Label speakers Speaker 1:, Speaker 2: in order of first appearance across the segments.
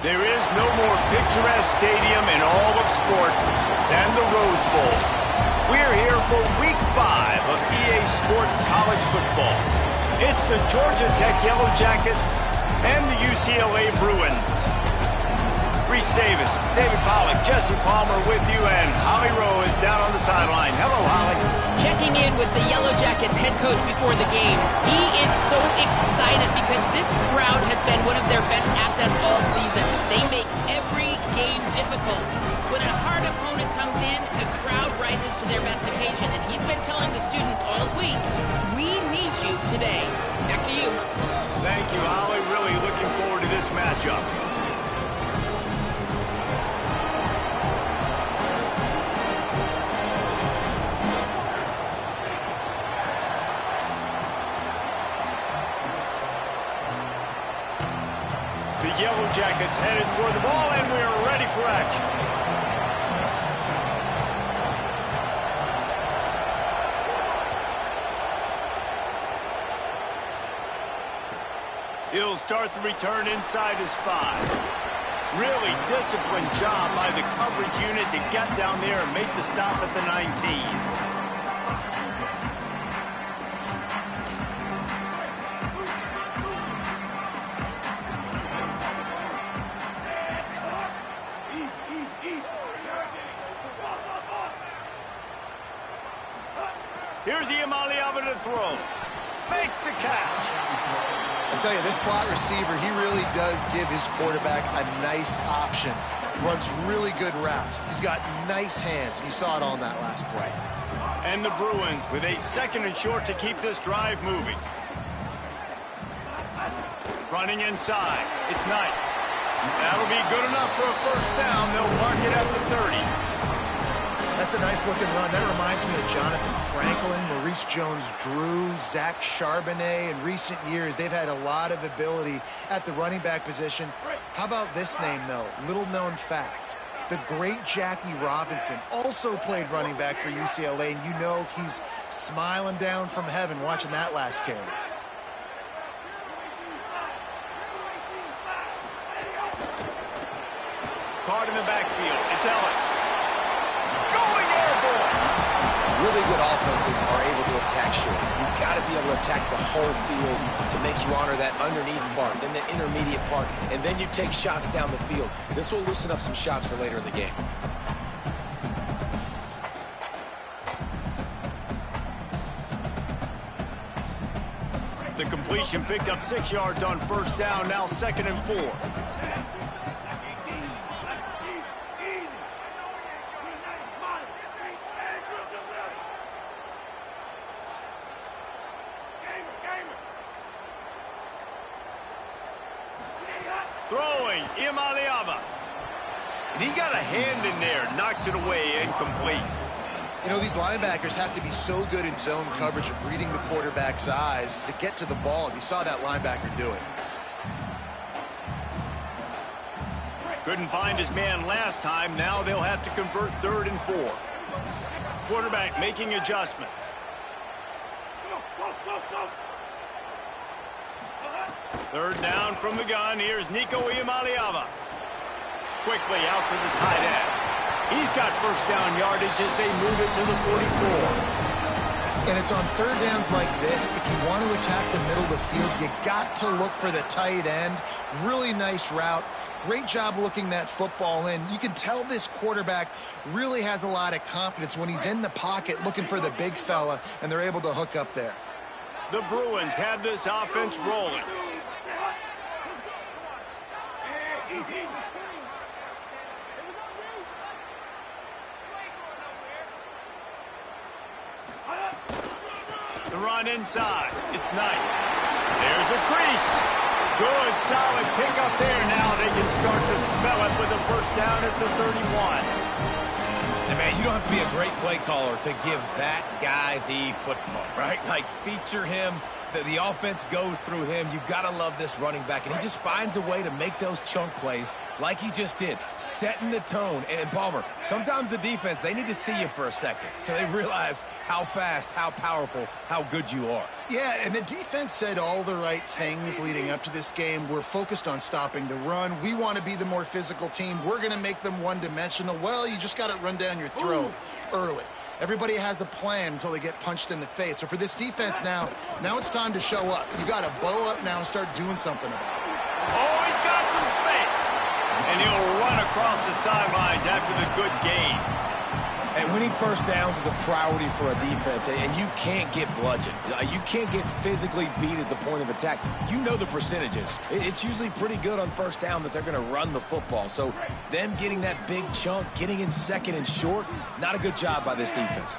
Speaker 1: There is no more picturesque stadium in all of sports than the Rose Bowl. We're here for Week 5 of EA Sports College Football. It's the Georgia Tech Yellow Jackets and the UCLA Bruins. Reese Davis, David Pollack, Jesse Palmer with you, and Holly Rowe is down on the sideline. Hello, Holly.
Speaker 2: Checking in with the Yellow Jackets head coach before the game. He is so excited because this crowd has been one of their best assets all season. They make every game difficult. When a hard opponent comes in, the crowd rises to their best occasion, and he's been telling the students all week, we need you today. Back to you.
Speaker 1: Thank you, Holly. Really looking forward to this matchup. The Yellow Jackets headed toward the ball, and we are ready for action. He'll start the return inside his 5. Really disciplined job by the coverage unit to get down there and make the stop at the 19. Here's Iamaleava to throw. Makes the catch.
Speaker 3: I tell you, this slot receiver, he really does give his quarterback a nice option. Runs really good routes. He's got nice hands. You saw it on that last play.
Speaker 1: And the Bruins with a 2nd and short to keep this drive moving. Running inside. It's Knight. That'll be good enough for a first down. They'll mark it at the 30.
Speaker 3: That's a nice-looking run. That reminds me of Jonathan Franklin, Maurice Jones-Drew, Zach Charbonnet. In recent years, they've had a lot of ability at the running back position. How about this name, though? Little-known fact. The great Jackie Robinson also played running back for UCLA, and you know he's smiling down from heaven watching that last carry.
Speaker 1: Card in the backfield. It's Ellis.
Speaker 4: Really good offenses are able to attack short. You've got to be able to attack the whole field to make you honor that underneath part, then the intermediate part, and then you take shots down the field. This will loosen up some shots for later in the game.
Speaker 1: The completion picked up 6 yards on first down, now 2nd and 4. Throwing, Iamaleava. And he got a hand in there, knocks it away, incomplete.
Speaker 3: You know, these linebackers have to be so good in zone coverage of reading the quarterback's eyes to get to the ball. You saw that linebacker do it.
Speaker 1: Couldn't find his man last time. Now they'll have to convert 3rd and 4. Quarterback making adjustments. Third down from the gun. Here's Nico Iamaleava. Quickly out to the tight end. He's got first down yardage as they move it to the 44.
Speaker 3: And it's on third downs like this. If you want to attack the middle of the field, you got to look for the tight end. Really nice route. Great job looking that football in. You can tell this quarterback really has a lot of confidence when he's in the pocket looking for the big fella, and they're able to hook up there.
Speaker 1: The Bruins have this offense rolling. The run inside. It's Knight. There's a crease. Good, solid pickup there. Now they can start to smell it with a first down at the 31.
Speaker 5: And man, you don't have to be a great play caller to give that guy the football, right? Like, feature him. The offense goes through him. You got to love this running back, and he just finds a way to make those chunk plays like he just did, setting the tone. And, Palmer, sometimes the defense, they need to see you for a second so they realize how fast, how powerful, how good you are.
Speaker 3: Yeah, and the defense said all the right things leading up to this game. We're focused on stopping the run. We want to be the more physical team. We're going to make them one-dimensional. Well, you just got to run down your throat early. Everybody has a plan until they get punched in the face. So for this defense now it's time to show up. You got to bow up now and start doing something about it.
Speaker 1: Oh, he's got some space. And he'll run across the sidelines after the good gain.
Speaker 4: And winning first downs is a priority for a defense, and you can't get bludgeoned. You can't get physically beat at the point of attack. You know the percentages. It's usually pretty good on first down that they're going to run the football. So them getting that big chunk, getting in second and short, not a good job by this defense.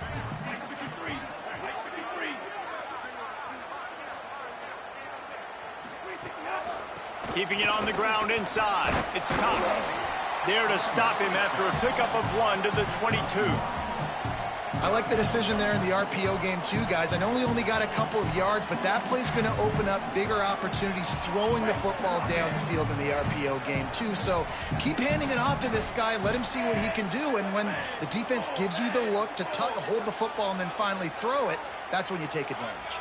Speaker 1: Keeping it on the ground inside. It's Cox. There to stop him after a pickup of 1 to the 22.
Speaker 3: I like the decision there in the RPO game too, guys. I know he only got a couple of yards, but that play's going to open up bigger opportunities throwing the football down the field in the RPO game too. So keep handing it off to this guy. Let him see what he can do. And when the defense gives you the look to hold the football and then finally throw it, that's when you take advantage.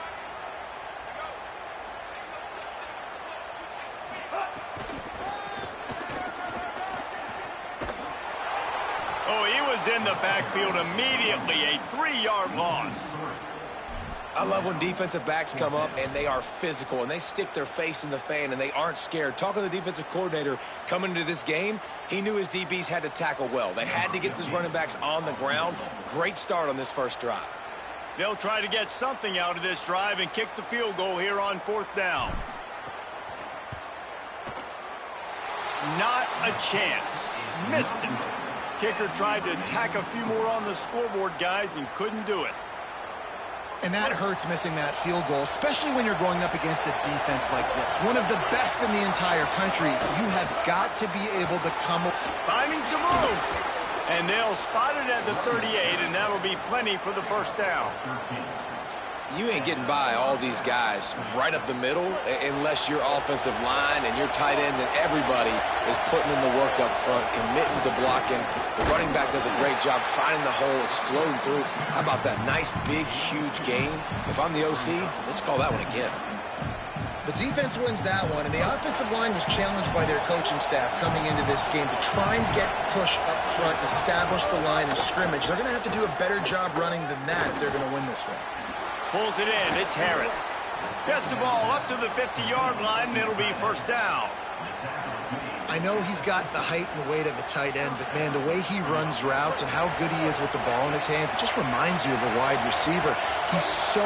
Speaker 1: Oh, he was in the backfield immediately, a 3-yard loss.
Speaker 4: I love when defensive backs come up and they are physical and they stick their face in the fan and they aren't scared. Talking to the defensive coordinator coming into this game, he knew his DBs had to tackle well. They had to get these running backs on the ground. Great start on this first drive.
Speaker 1: They'll try to get something out of this drive and kick the field goal here on 4th down. Not a chance. Missed it. Kicker tried to tack a few more on the scoreboard, guys, and couldn't do it.
Speaker 3: And that hurts missing that field goal, especially when you're going up against a defense like this. One of the best in the entire country. You have got to be able to come up.
Speaker 1: Finding some room. And they'll spot it at the 38, and that'll be plenty for the first down.
Speaker 4: You ain't getting by all these guys right up the middle unless your offensive line and your tight ends and everybody is putting in the work up front, committing to blocking. The running back does a great job finding the hole, exploding through. How about that nice, big, huge gain? If I'm the OC, let's call that one again.
Speaker 3: The defense wins that one, and the offensive line was challenged by their coaching staff coming into this game to try and get push up front and establish the line of scrimmage. They're going to have to do a better job running than that if they're going to win this one.
Speaker 1: Pulls it in. It's Harris. Gets the ball up to the 50-yard line, and it'll be first down.
Speaker 3: I know he's got the height and weight of a tight end, but, man, the way he runs routes and how good he is with the ball in his hands, it just reminds you of a wide receiver. He's so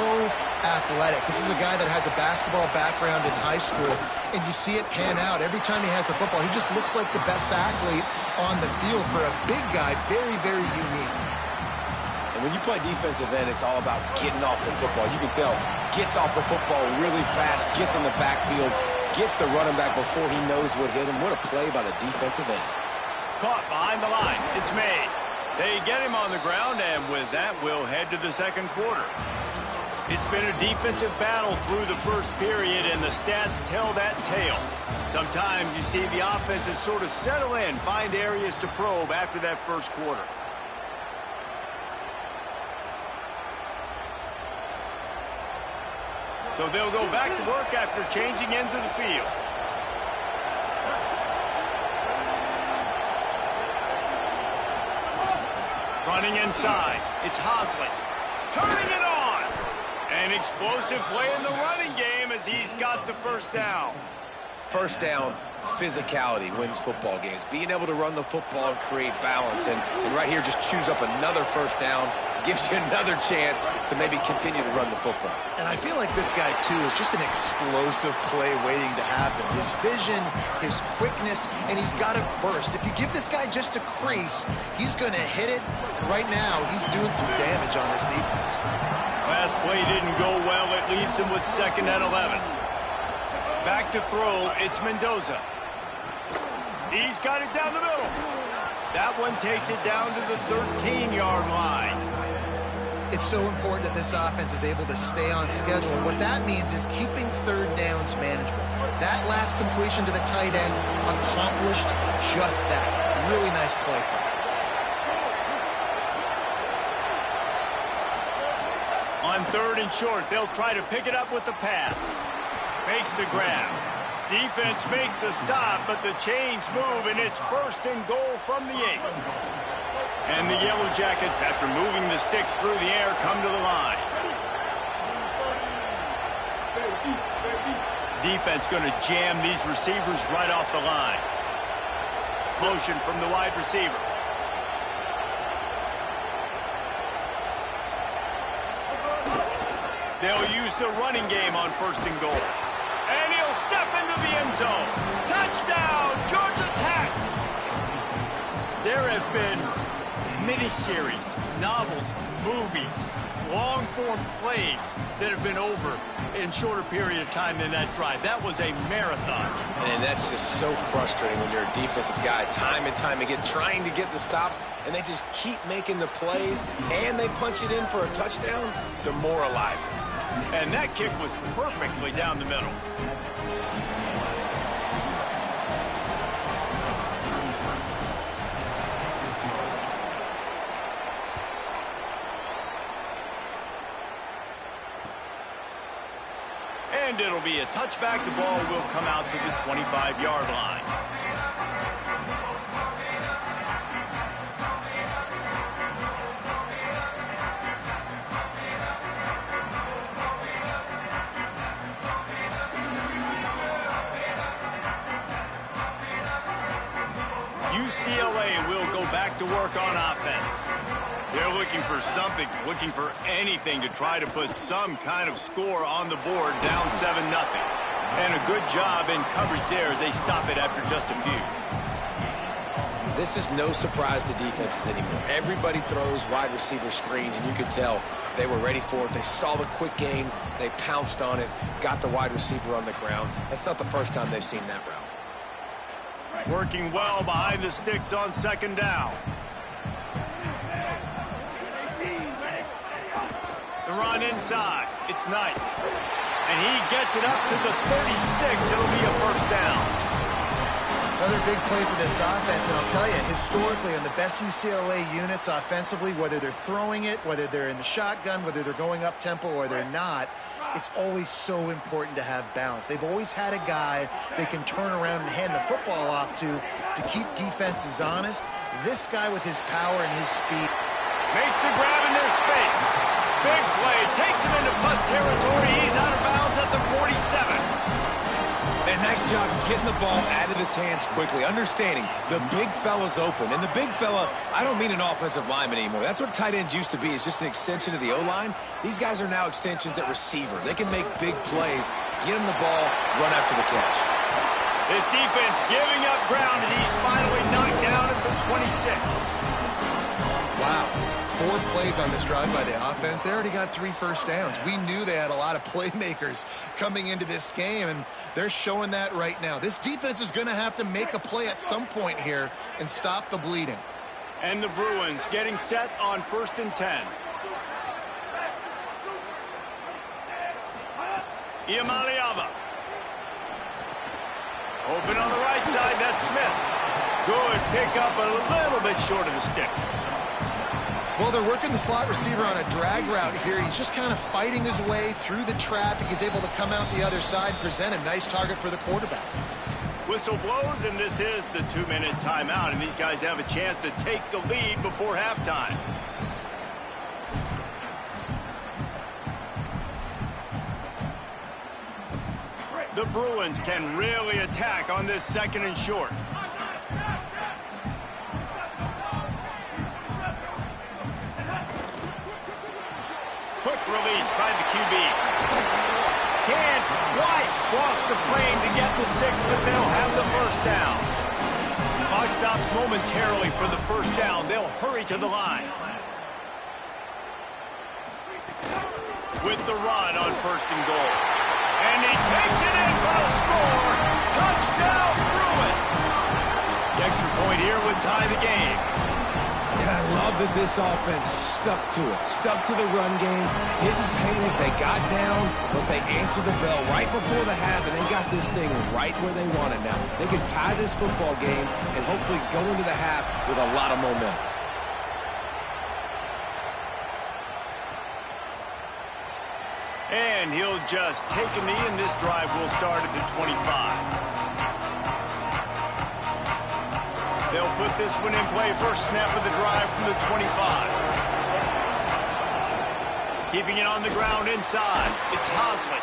Speaker 3: athletic. This is a guy that has a basketball background in high school, and you see it pan out. Every time he has the football, he just looks like the best athlete on the field. For a big guy, very, very unique.
Speaker 4: When you play defensive end, it's all about getting off the football. You can tell, gets off the football really fast, gets in the backfield, gets the running back before he knows what hit him. What a play by the defensive end.
Speaker 1: Caught behind the line. It's made. They get him on the ground, and with that, we'll head to the second quarter. It's been a defensive battle through the first period, and the stats tell that tale. Sometimes you see the offenses sort of settle in, find areas to probe after that first quarter. So they'll go back to work after changing into the field. Running inside. It's Hosley. Turning it on. An explosive play in the running game as he's got the first down.
Speaker 4: First down, physicality wins football games. Being able to run the football and create balance. And right here, just choose up another first down. Gives you another chance to maybe continue to run the football.
Speaker 3: And I feel like this guy, too, is just an explosive play waiting to happen. His vision, his quickness, and he's got to burst. If you give this guy just a crease, he's going to hit it. Right now, he's doing some damage on this defense.
Speaker 1: Last play didn't go well. It leaves him with 2nd and 11. Back to throw. It's Mendoza. He's got it down the middle. That one takes it down to the 13-yard line.
Speaker 3: It's so important that this offense is able to stay on schedule. And what that means is keeping third downs manageable. That last completion to the tight end accomplished just that. Really nice play call.
Speaker 1: On 3rd and short, they'll try to pick it up with the pass. Makes the grab. Defense makes a stop, but the chains move, and it's 1st and goal from the 8. And the Yellow Jackets, after moving the sticks through the air, come to the line. Defense going to jam these receivers right off the line. Motion from the wide receiver. They'll use the running game on 1st and goal. And he'll step into the end zone. Touchdown, Georgia Tech! There have been miniseries, novels, movies, long-form plays that have been over in shorter period of time than that drive. That was a marathon.
Speaker 4: And that's just so frustrating when you're a defensive guy, time and time again, trying to get the stops, and they just keep making the plays, and they punch it in for a touchdown. Demoralizing.
Speaker 1: And that kick was perfectly down the middle. And it'll be a touchback. The ball will come out to the 25-yard line. UCLA will go back to work on offense. They're looking for something, looking for anything to try to put some kind of score on the board, down 7-0. And a good job in coverage there as they stop it after just a few.
Speaker 4: This is no surprise to defenses anymore. Everybody throws wide receiver screens, and you can tell they were ready for it. They saw the quick game. They pounced on it, got the wide receiver on the ground. That's not the first time they've seen that route.
Speaker 1: Working well behind the sticks on 2nd down. The run inside. It's Knight. And he gets it up to the 36. It'll be a 1st down.
Speaker 3: Another big play for this offense, and I'll tell you, historically, on the best UCLA units offensively, whether they're throwing it, whether they're in the shotgun, whether they're going up-tempo or they're not, it's always so important to have balance. They've always had a guy they can turn around and hand the football off to keep defenses honest. This guy with his power and his speed
Speaker 1: makes the grab in their space. Big play, takes him into plus territory. He's out of bounds at the 47.
Speaker 5: And nice job getting the ball out of his hands quickly, understanding the big fella's open. And the big fella, I don't mean an offensive lineman anymore. That's what tight ends used to be. It's just an extension of the O-line. These guys are now extensions at receiver. They can make big plays, get him the ball, run after the catch.
Speaker 1: This defense giving up ground as he's finally knocked down at the 26.
Speaker 6: Wow. 4 plays on this drive by the offense. They already got 3 first downs. We knew they had a lot of playmakers coming into this game, and they're showing that right now. This defense is going to have to make a play at some point here and stop the bleeding.
Speaker 1: And the Bruins getting set on 1st and 10. Iamaleava. Open on the right side, that's Smith. Good pickup, a little bit short of the sticks.
Speaker 3: Well, they're working the slot receiver on a drag route here. He's just kind of fighting his way through the traffic. He's able to come out the other side, present a nice target for the quarterback.
Speaker 1: Whistle blows, and this is the 2-minute timeout, and these guys have a chance to take the lead before halftime. The Bruins can really attack on this 2nd and short. Quick release by the QB. Can't quite cross the plane to get the 6, but they'll have the 1st down. Clock stops momentarily for the 1st down. They'll hurry to the line. With the run on 1st and goal. And he takes it in for a score. Touchdown, Bruins. The extra point here would tie the game.
Speaker 5: And I love that this offense stuck to it, stuck to the run game, didn't panic. They got down, but they answered the bell right before the half, and they got this thing right where they want it now. They can tie this football game and hopefully go into the half with a lot of momentum.
Speaker 1: And he'll just take a knee, and this drive will start at the 25. They'll put this one in play. First snap of the drive from the 25. Keeping it on the ground inside. It's Hosley.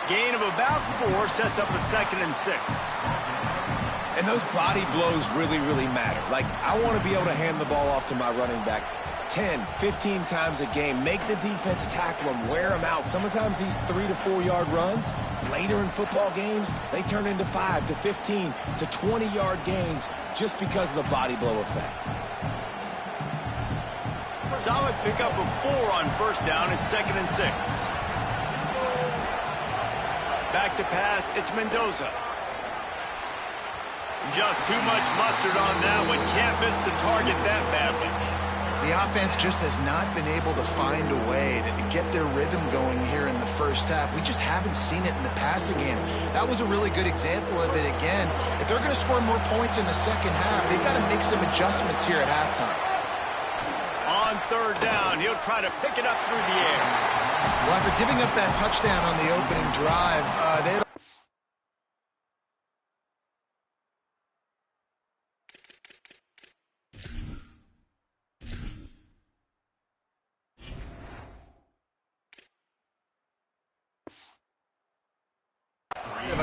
Speaker 1: Gain of about 4 sets up a 2nd and 6.
Speaker 5: And those body blows really, really matter. Like, I want to be able to hand the ball off to my running back 10, 15 times a game. Make the defense tackle them, wear them out. Sometimes these 3 to 4 yard runs, later in football games, they turn into 5 to 15 to 20 yard gains just because of the body blow effect.
Speaker 1: Solid pickup of 4 on first down. It's 2nd and 6. Back to pass, it's Mendoza. Just too much mustard on that one. Can't miss the target that badly.
Speaker 3: The offense just has not been able to find a way to get their rhythm going here in the first half. We just haven't seen it in the passing game. That was a really good example of it again. If they're going to score more points in the second half, they've got to make some adjustments here at halftime.
Speaker 1: On third down, he'll try to pick it up through the air.
Speaker 3: Well, after giving up that touchdown on the opening drive, they had a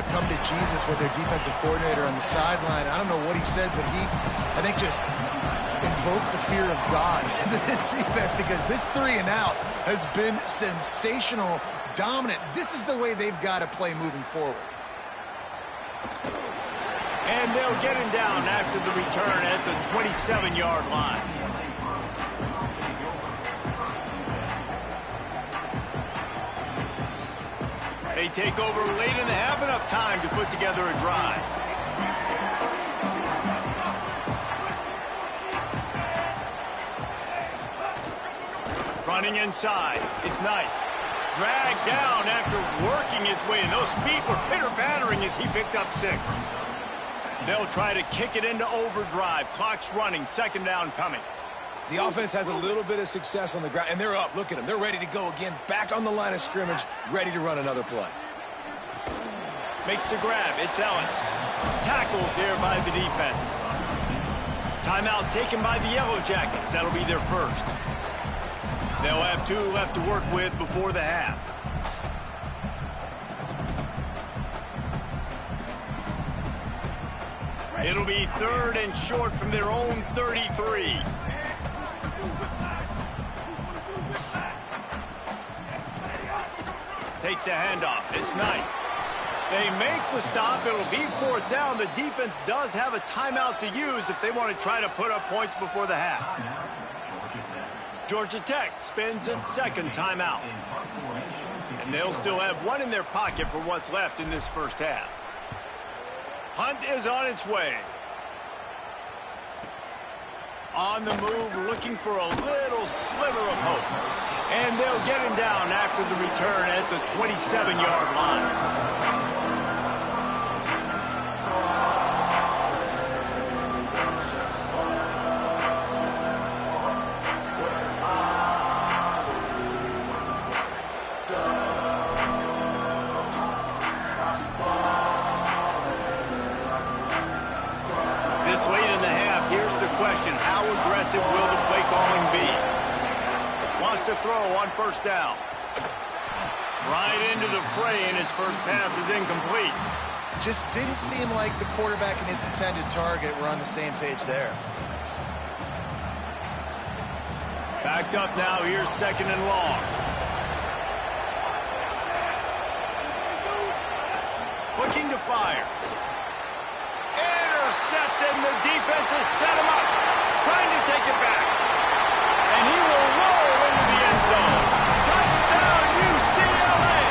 Speaker 3: come to Jesus with their defensive coordinator on the sideline. I don't know what he said, but he, I think, just invoked the fear of God into this defense, because this 3 and out has been sensational, dominant. This is the way they've got to play moving forward.
Speaker 1: And they'll get him down after the return at the 27-yard line. They take over late in the half, enough time to put together a drive. Running inside, it's Knight. Dragged down after working his way, and those feet were pitter-pattering as he picked up 6. They'll try to kick it into overdrive. Clock's running, 2nd down coming.
Speaker 5: The offense has a little bit of success on the ground, and they're up. Look at them. They're ready to go again. Back on the line of scrimmage, ready to run another play.
Speaker 1: Makes the grab. It's Ellis. Tackled there by the defense. Timeout taken by the Yellow Jackets. That'll be their first. They'll have 2 left to work with before the half. It'll be 3rd and short from their own 33. Takes the handoff. It's Knight. They make the stop. It'll be 4th down. The defense does have a timeout to use if they want to try to put up points before the half. Georgia Tech spends its 2nd timeout. And they'll still have 1 in their pocket for what's left in this first half. Hunt is on its way. On the move, looking for a little sliver of hope. And they'll get him down after the return at the 27-yard line. This late in the half, here's the question. How aggressive will the play calling be? Wants to throw on first down. Right into the fray, and his first pass is incomplete.
Speaker 3: Just didn't seem like the quarterback and his intended target were on the same page there.
Speaker 1: Backed up now. Here's 2nd and long. Looking to fire. Intercepted, and the defense has set him up. Trying to take it back. And he will roll into the end zone. Touchdown, UCLA!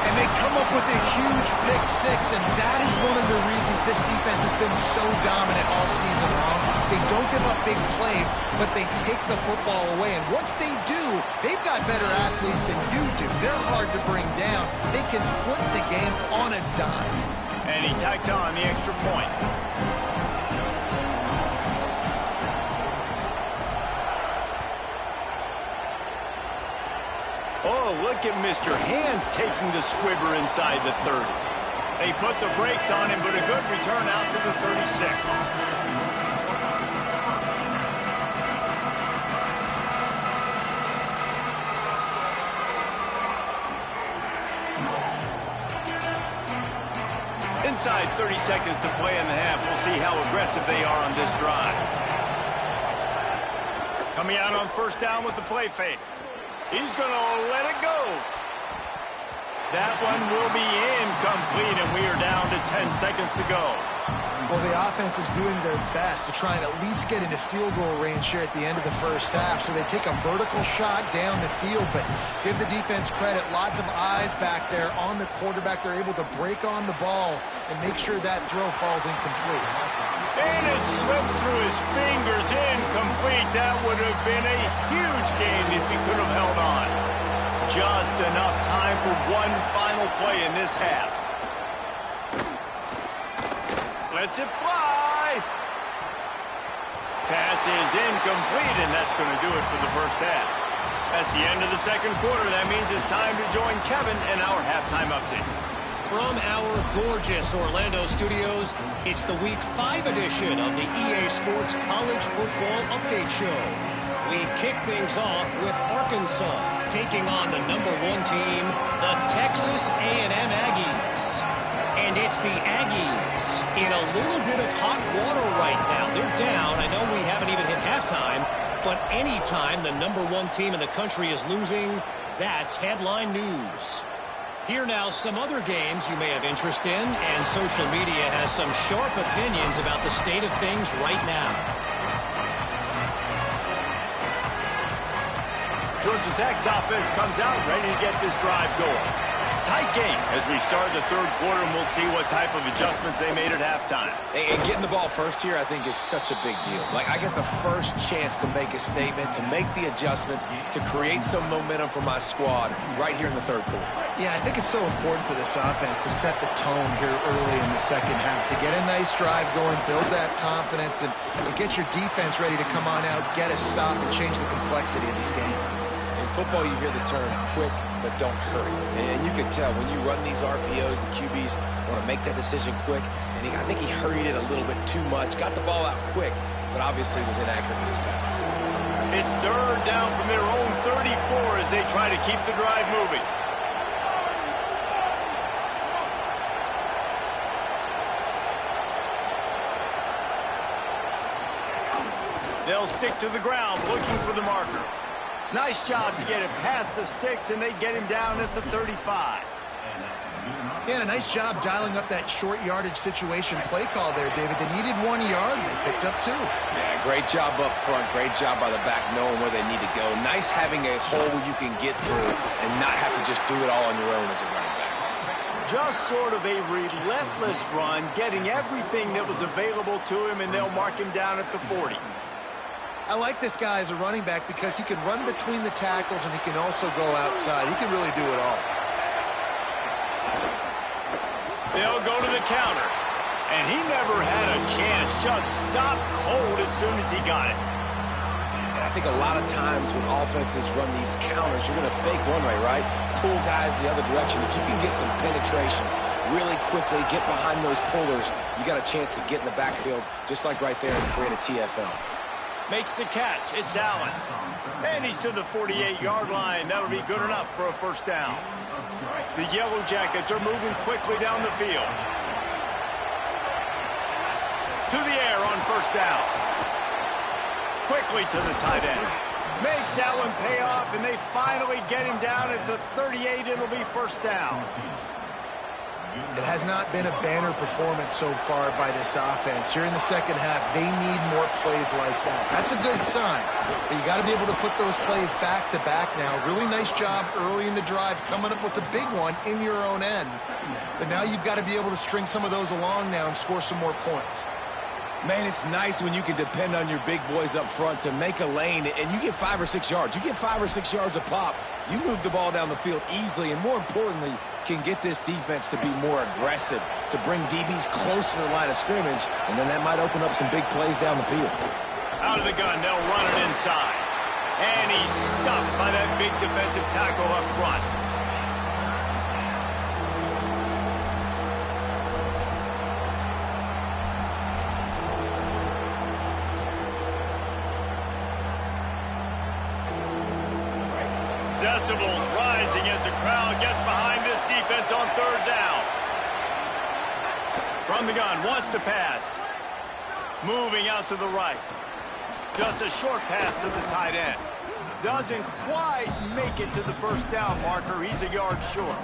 Speaker 3: And they come up with a huge pick six, and that is one of the reasons this defense has been so dominant all season long. They don't give up big plays, but they take the football away, and once they do, they've got better athletes than you do. They're hard to bring down. They can flip the game on a dime.
Speaker 1: And he tacked on the extra point. Oh, look at Mr. Hands taking the squibber inside the 30. They put the brakes on him, but a good return out to the 36. Inside 30 seconds to play in the half. We'll see how aggressive they are on this drive. Coming out on first down with the play fake. He's going to let it go. That one will be incomplete, and we are down to 10 seconds to go.
Speaker 3: Well, the offense is doing their best to try and at least get into field goal range here at the end of the first half. So they take a vertical shot down the field, but give the defense credit. Lots of eyes back there on the quarterback. They're able to break on the ball and make sure that throw falls incomplete.
Speaker 1: And it slips through his fingers, incomplete. That would have been a huge gain if he could have held on. Just enough time for one final play in this half. Lets it fly. Pass is incomplete, and that's going to do it for the first half. That's the end of the second quarter. That means it's time to join Kevin in our halftime update.
Speaker 7: From our gorgeous Orlando studios, it's the Week 5 edition of the EA Sports College Football Update Show. We kick things off with Arkansas taking on the #1 team, the Texas A&M Aggies. And it's the Aggies in a little bit of hot water right now. They're down. I know we haven't even hit halftime, but anytime the #1 team in the country is losing, that's headline news. Here now, some other games you may have interest in, and social media has some sharp opinions about the state of things right now.
Speaker 1: Georgia Tech's offense comes out ready to get this drive going. Tight game as we start the third quarter, and we'll see what type of adjustments they made at halftime.
Speaker 4: And getting the ball first here, I think, is such a big deal. Like, I get the first chance to make a statement, to make the adjustments, to create some momentum for my squad right here in the third quarter.
Speaker 3: Yeah, I think it's so important for this offense to set the tone here early in the second half, to get a nice drive going, build that confidence, and get your defense ready to come on out, get a stop, and change the complexity of this game.
Speaker 4: In football, you hear the term quick, but don't hurry. And you can tell when you run these RPOs, the QBs want to make that decision quick. And I think he hurried it a little bit too much, got the ball out quick, but obviously was inaccurate in his pass.
Speaker 1: It's third down from their own 34 as they try to keep the drive moving. They'll stick to the ground looking for the marker. Nice job to get it past the sticks, and they get him down at the 35.
Speaker 3: Yeah, a nice job dialing up that short yardage situation play call there, David. They needed 1 yard, and they picked up 2.
Speaker 4: Yeah, great job up front. Great job by the back knowing where they need to go. Nice having a hole where you can get through and not have to just do it all on your own as a running back.
Speaker 1: Just sort of a relentless run, getting everything that was available to him, and they'll mark him down at the 40.
Speaker 3: I like this guy as a running back because he can run between the tackles and he can also go outside. He can really do it all.
Speaker 1: They'll go to the counter. And he never had a chance. Just stopped cold as soon as he got it.
Speaker 4: And I think a lot of times when offenses run these counters, you're going to fake one way, right? Pull guys the other direction. If you can get some penetration really quickly, get behind those pullers, you got a chance to get in the backfield, just like right there, and create a TFL.
Speaker 1: Makes the catch. It's Allen. And he's to the 48-yard line. That'll be good enough for a first down. The Yellow Jackets are moving quickly down the field. To the air on first down. Quickly to the tight end. Makes that one pay off, and they finally get him down at the 38. It'll be first down.
Speaker 3: It has not been a banner performance so far by this offense. Here in the second half, they need more plays like that. That's a good sign, but you got to be able to put those plays back to back now. Really nice job early in the drive coming up with a big one in your own end. But now you've got to be able to string some of those along now and score some more points.
Speaker 5: Man, it's nice when you can depend on your big boys up front to make a lane, and you get 5 or 6 yards. You get 5 or 6 yards a pop. You move the ball down the field easily, and more importantly, can get this defense to be more aggressive, to bring DBs closer to the line of scrimmage, and then that might open up some big plays down the field.
Speaker 1: Out of the gun, they'll run it inside. And he's stuffed by that big defensive tackle up front. Decibels rising as the crowd gets behind this defense on third down. From the gun, wants to pass. Moving out to the right. Just a short pass to the tight end. Doesn't quite make it to the first down marker. He's a yard short.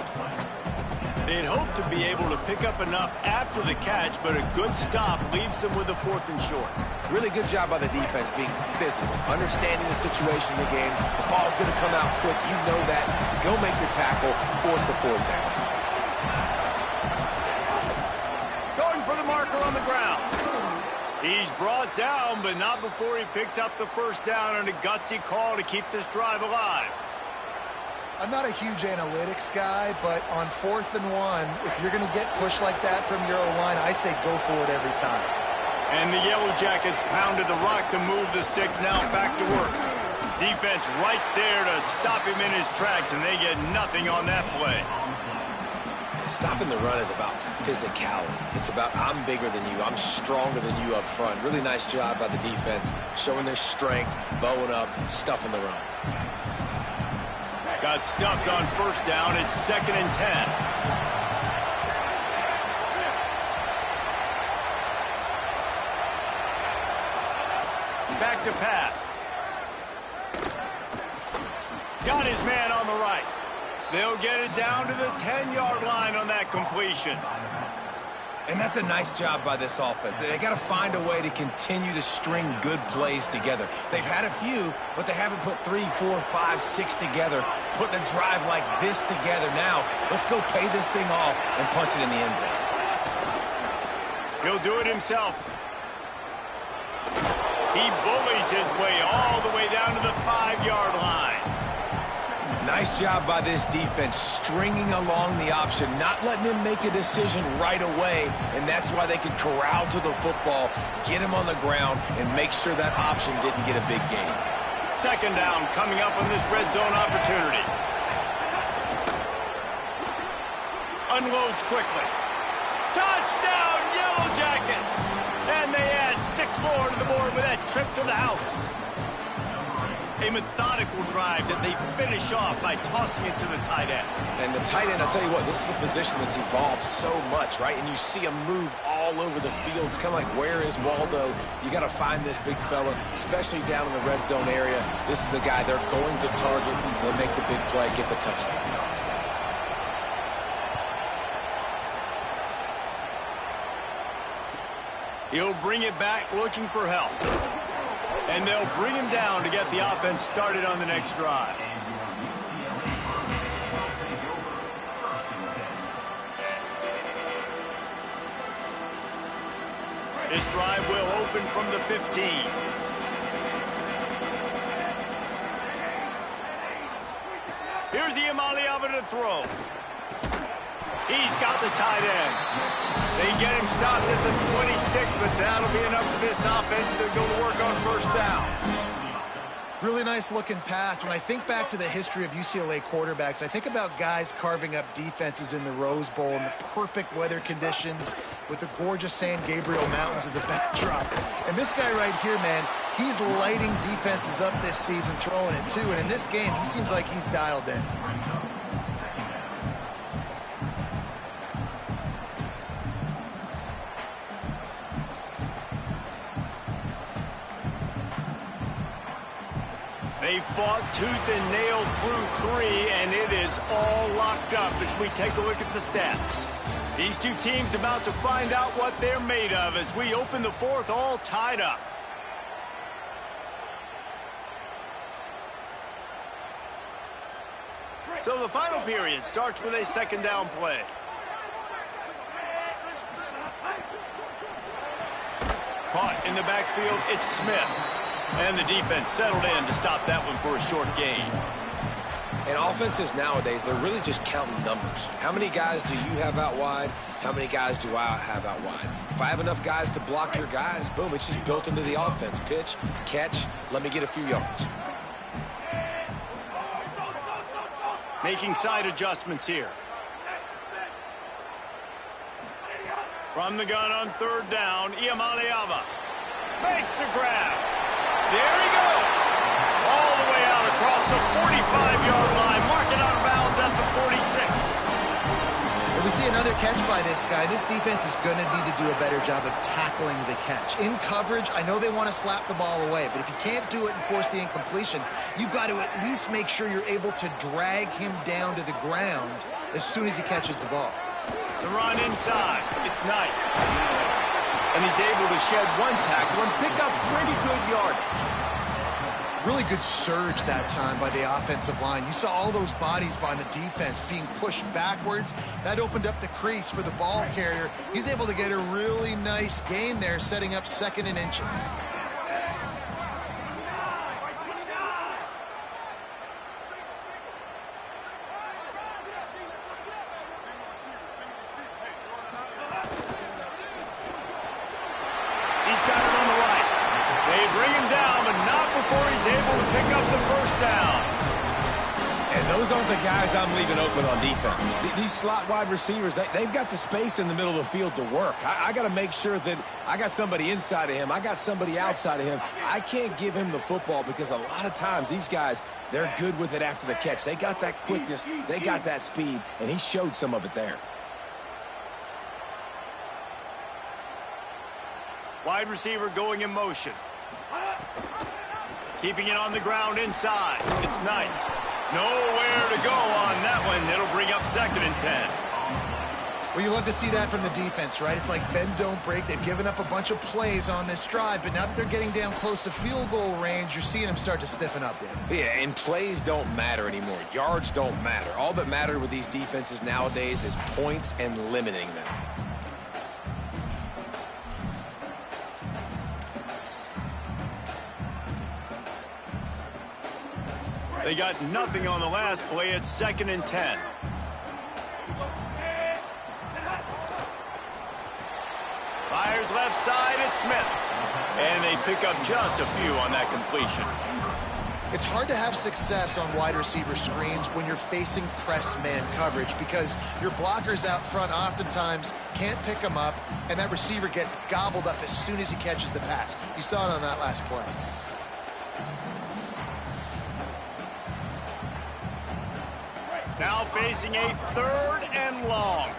Speaker 1: They'd hope to be able to pick up enough after the catch, but a good stop leaves them with a 4th and short.
Speaker 4: Really good job by the defense being physical, understanding the situation in the game. The ball's going to come out quick. You know that. Go make the tackle, force the 4th down.
Speaker 1: Going for the marker on the ground. He's brought down, but not before he picks up the first down on a gutsy call to keep this drive alive.
Speaker 3: I'm not a huge analytics guy, but on 4th and 1, if you're going to get pushed like that from your O-line, I say go for it every time.
Speaker 1: And the Yellow Jackets pounded the rock to move the sticks, now back to work. Defense right there to stop him in his tracks, and they get nothing on that play.
Speaker 4: Stopping the run is about physicality. It's about I'm bigger than you, I'm stronger than you up front. Really nice job by the defense, showing their strength, bowing up, stuffing the run.
Speaker 1: Got stuffed on first down. It's 2nd and 10. Back to pass. Got his man on the right. They'll get it down to the 10-yard line on that completion.
Speaker 5: And that's a nice job by this offense. They got to find a way to continue to string good plays together. They've had a few, but they haven't put 3, 4, 5, 6 together, putting a drive like this together. Now, let's go pay this thing off and punch it in the end zone.
Speaker 1: He'll do it himself. He bullies his way all the way down to the 5-yard line.
Speaker 5: Nice job by this defense, stringing along the option, not letting him make a decision right away, and that's why they could corral to the football, get him on the ground, and make sure that option didn't get a big gain.
Speaker 1: 2nd down coming up on this red zone opportunity. Unloads quickly. Touchdown, Yellow Jackets! And they add 6 more to the board with that trip to the house. A methodical drive that they finish off by tossing it to the tight end.
Speaker 4: And the tight end, I'll tell you what, this is a position that's evolved so much, right? And you see him move all over the field. It's kind of like, where is Waldo? You got to find this big fella, especially down in the red zone area. This is the guy they're going to target. They'll make the big play, get the touchdown.
Speaker 1: He'll bring it back looking for help. And they'll bring him down to get the offense started on the next drive. This drive will open from the 15. Here's the Iamaleava to throw. He's got the tight end. They get him stopped at the 26, but that'll be enough for this offense to go to work on first down.
Speaker 3: Really nice looking pass. When I think back to the history of UCLA quarterbacks, I think about guys carving up defenses in the Rose Bowl in the perfect weather conditions with the gorgeous San Gabriel Mountains as a backdrop. And this guy right here, man, he's lighting defenses up this season, throwing it too. And in this game, he seems like he's dialed in.
Speaker 1: They fought tooth and nail through 3, and it is all locked up as we take a look at the stats. These two teams about to find out what they're made of as we open the fourth all tied up. So the final period starts with a second down play. Caught in the backfield, it's Smith. And the defense settled in to stop that one for a short gain.
Speaker 4: And offenses nowadays, they're really just counting numbers. How many guys do you have out wide? How many guys do I have out wide? If I have enough guys to block your guys, boom, it's just built into the offense. Pitch, catch, let me get a few yards.
Speaker 1: Making side adjustments here. From the gun on third down, Iamaleava makes the grab. There he goes. All the way out across the 45-yard line, marking out of bounds at the 46.
Speaker 3: If we see another catch by this guy, this defense is going to need to do a better job of tackling the catch. In coverage, I know they want to slap the ball away, but if you can't do it and force the incompletion, you've got to at least make sure you're able to drag him down to the ground as soon as he catches the ball.
Speaker 1: The run inside. It's Knight. And he's able to shed one tackle and pick up pretty good yardage.
Speaker 3: Really good surge that time by the offensive line. You saw all those bodies by the defense being pushed backwards. That opened up the crease for the ball carrier. He's able to get a really nice gain there, setting up second and inches.
Speaker 1: He's got it on the right. They bring him down, but not before he's able to pick up the first down.
Speaker 5: And those aren't the guys I'm leaving open on defense. These slot wide receivers, they've got the space in the middle of the field to work. I got to make sure that I got somebody inside of him. I got somebody outside of him. I can't give him the football because a lot of times these guys, they're good with it after the catch. They got that quickness. They got that speed, and he showed some of it there.
Speaker 1: Wide receiver going in motion. Keeping it on the ground inside. It's Knight. Nowhere to go on that one. It'll bring up second and 10.
Speaker 3: Well, you love to see that from the defense, right? It's like bend, don't break. They've given up a bunch of plays on this drive, but now that they're getting down close to field goal range, you're seeing them start to stiffen up there.
Speaker 4: Yeah, and plays don't matter anymore. Yards don't matter. All that matters with these defenses nowadays is points and limiting them.
Speaker 1: They got nothing on the last play. It's second and 10. Fires left side. It's Smith. And they pick up just a few on that completion.
Speaker 3: It's hard to have success on wide receiver screens when you're facing press man coverage because your blockers out front oftentimes can't pick them up, and that receiver gets gobbled up as soon as he catches the pass. You saw it on that last play.
Speaker 1: Now facing a third and long.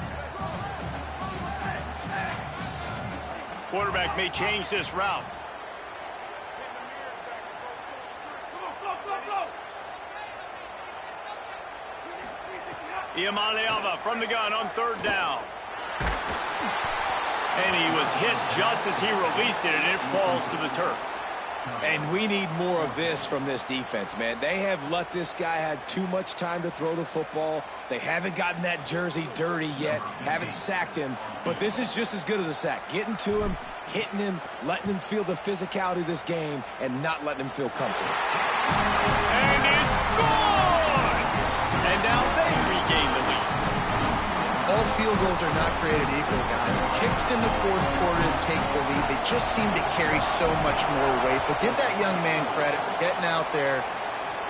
Speaker 1: Quarterback may change this route. Iamaleava from the gun on third down. And he was hit just as he released it, and it falls to the turf.
Speaker 5: And we need more of this from this defense, man. They have let this guy have too much time to throw the football. They haven't gotten that jersey dirty yet, haven't sacked him. But this is just as good as a sack. Getting to him, hitting him, letting him feel the physicality of this game, and not letting him feel comfortable.
Speaker 1: And it's good! And now they regain the lead.
Speaker 3: All field goals are not created equal, guys. Kicks in the fourth quarter to take the lead. They just seem to carry so much more weight. So give that young man credit for getting out there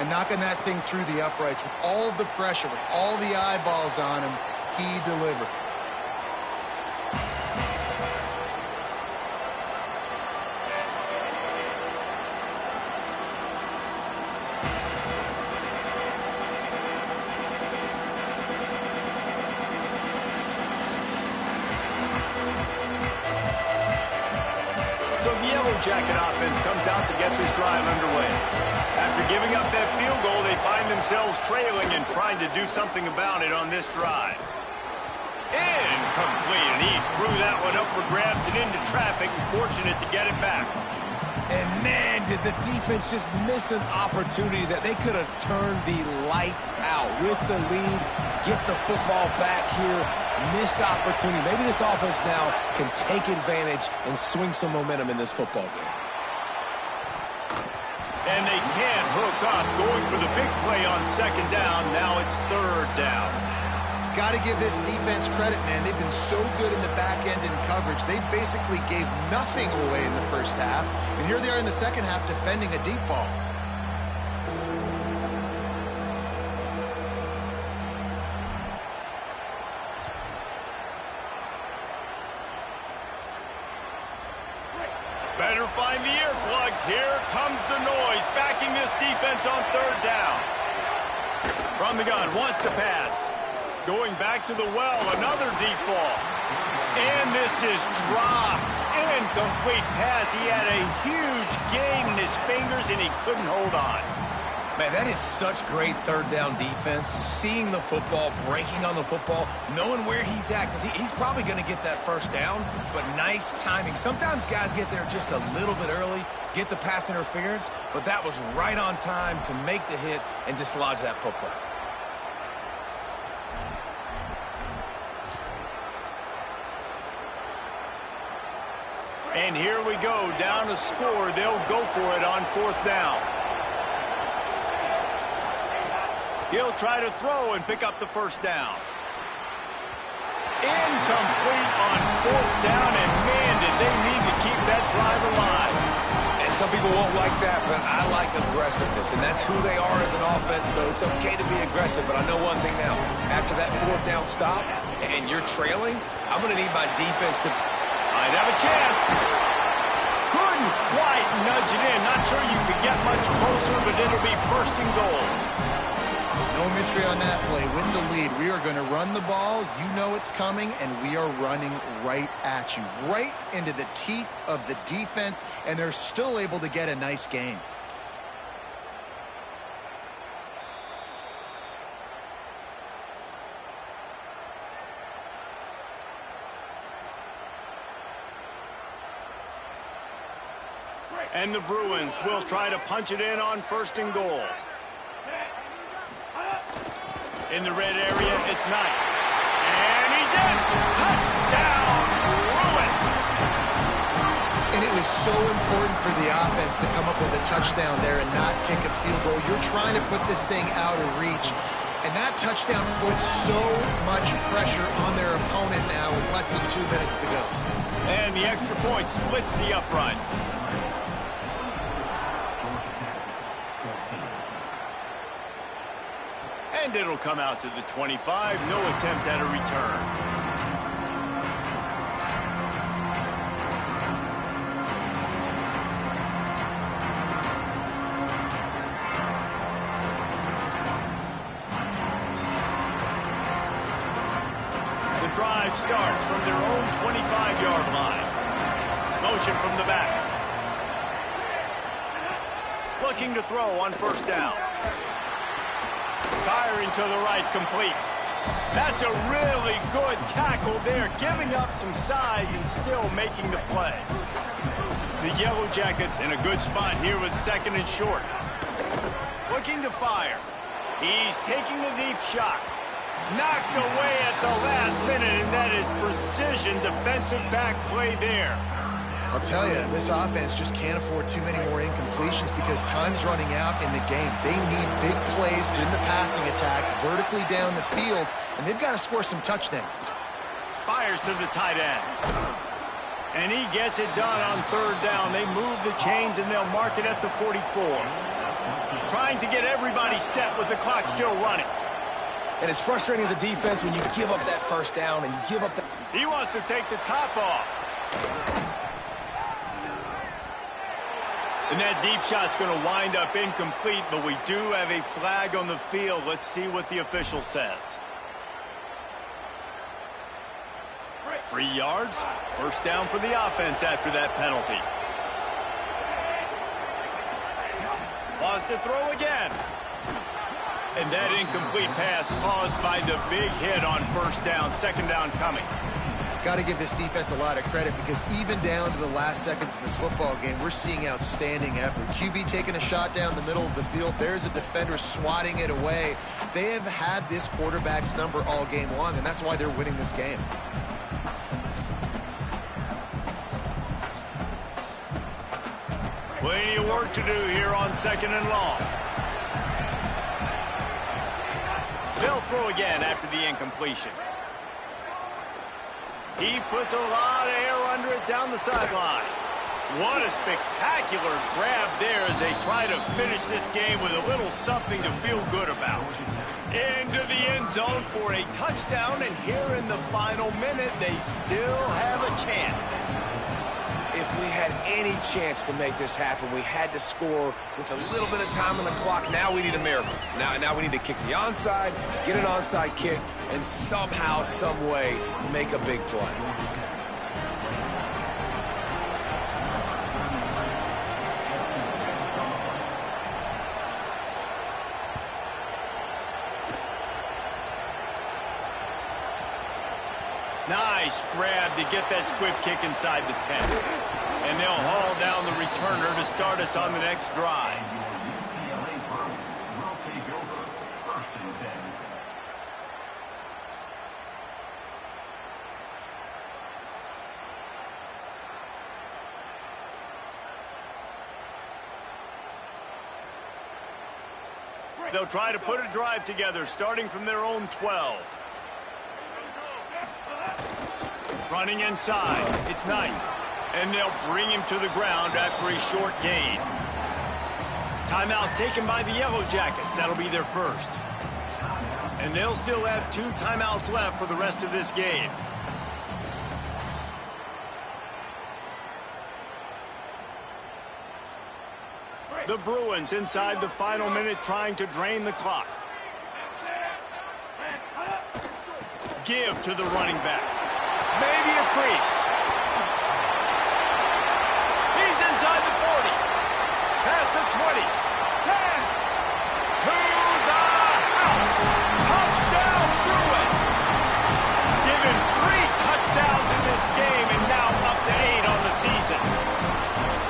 Speaker 3: and knocking that thing through the uprights with all of the pressure, with all the eyeballs on him. He delivered.
Speaker 1: Jacket offense comes out to get this drive underway. After giving up that field goal, they find themselves trailing and trying to do something about it on this drive. Incomplete. incomplete, and he threw that one up for grabs and into traffic, and fortunate to get it back.
Speaker 5: And man, did the defense just miss an opportunity that they could have turned the lights out with the lead, get the football back here, missed opportunity. Maybe this offense now can take advantage and swing some momentum in this football game.
Speaker 1: And they can't hook up, going for the big play on second down. Now it's third down.
Speaker 3: Got to give this defense credit, man. They've been so good in the back end in coverage. They basically gave nothing away in the first half. And here they are in the second half defending a deep ball.
Speaker 1: Better find the earplugs. Here comes the noise, backing this defense on third down. From the gun, wants to pass. Going back to the well, another deep ball. And this is dropped. Incomplete pass. He had a huge gain in his fingers, and he couldn't hold on.
Speaker 5: Man, that is such great third down defense. Seeing the football, breaking on the football, knowing where he's at, because he's probably going to get that first down, but nice timing. Sometimes guys get there just a little bit early, get the pass interference, but that was right on time to make the hit and dislodge that football.
Speaker 1: And here we go, down to score. They'll go for it on fourth down. He'll try to throw and pick up the first down. Incomplete on fourth down, and man, did they need to keep that drive alive.
Speaker 5: And some people won't like that, but I like aggressiveness, and that's who they are as an offense, so it's okay to be aggressive. But I know one thing now. After that fourth down stop, and you're trailing, I'm going to need my defense to...
Speaker 1: Might have a chance. Couldn't quite nudge it in. Not sure you could get much closer, but it'll be first and goal.
Speaker 3: No mystery on that play. With the lead, we are going to run the ball. You know it's coming, and we are running right at you, right into the teeth of the defense, and they're still able to get a nice gain.
Speaker 1: And the Bruins will try to punch it in on first and goal. In the red area, it's Knight. And he's in! Touchdown, Bruins!
Speaker 3: And it was so important for the offense to come up with a touchdown there and not kick a field goal. You're trying to put this thing out of reach. And that touchdown puts so much pressure on their opponent now with less than 2 minutes to go.
Speaker 1: And the extra point splits the uprights. And it'll come out to the 25. No attempt at a return. The drive starts from their own 25-yard line. Motion from the back. Looking to throw on first down. Firing to the right, complete. That's a really good tackle there, giving up some size and still making the play. The Yellow Jackets in a good spot here with second and short. Looking to fire. He's taking the deep shot. Knocked away at the last minute, and that is precision defensive back play there.
Speaker 3: I'll tell you, this offense just can't afford too many more incompletions because time's running out in the game. They need big plays in the passing attack, vertically down the field, and they've got to score some touchdowns.
Speaker 1: Fires to the tight end. And he gets it done on third down. They move the chains, and they'll mark it at the 44. Trying to get everybody set with the clock still running.
Speaker 5: And it's frustrating as a defense when you give up that first down and you give up the...
Speaker 1: He wants to take the top off. And that deep shot's going to wind up incomplete, but we do have a flag on the field. Let's see what the official says. 3 yards, first down for the offense after that penalty. Wants to throw again. And that incomplete pass caused by the big hit on first down, second down coming.
Speaker 3: Got to give this defense a lot of credit because even down to the last seconds of this football game, we're seeing outstanding effort. QB taking a shot down the middle of the field. There's a defender swatting it away. They have had this quarterback's number all game long, and that's why they're winning this game.
Speaker 1: Plenty of work to do here on 2nd and long. They'll throw again after the incompletion. He puts a lot of air under it down the sideline. What a spectacular grab there as they try to finish this game with a little something to feel good about. Into the end zone for a touchdown, and here in the final minute, they still have a chance.
Speaker 4: If we had any chance to make this happen, we had to score with a little bit of time on the clock. Now we need a miracle. Now we need to kick the onside, get an onside kick, and somehow, some way, make a big play.
Speaker 1: Nice grab to get that squib kick inside the 10. And they'll haul down the returner to start us on the next drive. They'll try to put a drive together, starting from their own 12. Running inside, it's Knight. And they'll bring him to the ground after a short gain. Timeout taken by the Yellow Jackets. That'll be their first. And they'll still have 2 timeouts left for the rest of this game. The Bruins inside the final minute trying to drain the clock. Give to the running back. Maybe a crease. He's inside the 40. Past the 20. 10. To the house. Touchdown Bruins. Given 3 touchdowns in this game and now up to 8 on the season.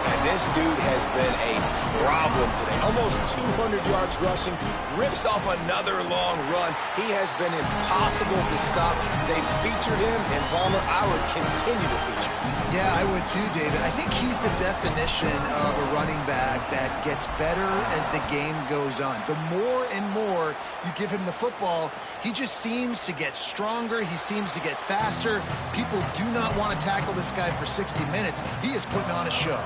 Speaker 4: And this dude has been a problem today. Almost 200 yards rushing, rips off another long run. He has been impossible to stop. They've featured him, and Palmer, I would continue to feature him.
Speaker 3: Yeah, I would too, David. I think he's the definition of a running back that gets better as the game goes on. The more and more you give him the football, he just seems to get stronger. He seems to get faster. People do not want to tackle this guy for 60 minutes. He is putting on a show.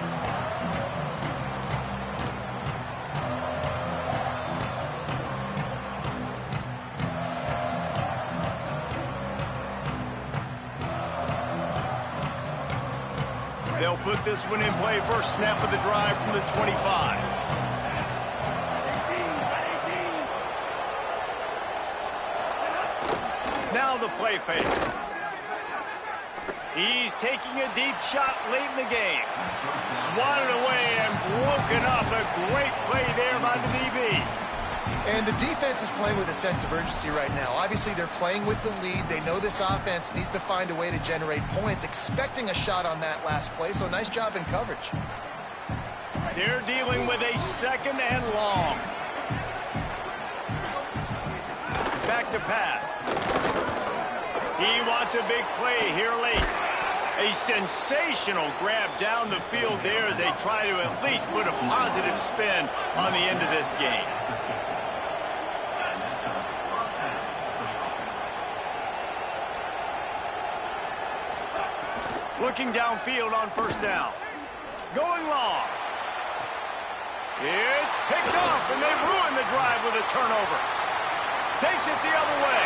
Speaker 1: They'll put this one in play. First snap of the drive from the 25. Now the play fake. He's taking a deep shot late in the game. Swatted away and broken up. A great play there by the DB.
Speaker 3: And the defense is playing with a sense of urgency right now. Obviously, they're playing with the lead. They know this offense needs to find a way to generate points, expecting a shot on that last play, so nice job in coverage.
Speaker 1: They're dealing with a 2nd and long. Back to pass. He wants a big play here late. A sensational grab down the field there as they try to at least put a positive spin on the end of this game. Looking downfield on first down. Going long. It's picked off, and they ruin the drive with a turnover. Takes it the other way.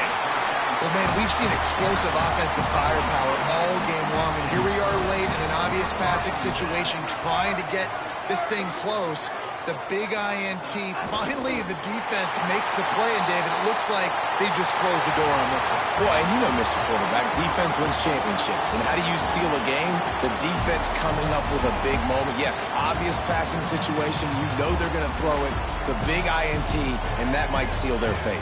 Speaker 3: Well, man, we've seen explosive offensive firepower all game long, and here we are late in an obvious passing situation trying to get this thing close. The big INT. Finally, the defense makes a play, and David, it looks like they just closed the door on this one.
Speaker 4: Boy, and you know, Mr. Quarterback, defense wins championships. And how do you seal a game? The defense coming up with a big moment. Yes, obvious passing situation. You know they're going to throw it. The big INT, and that might seal their fate.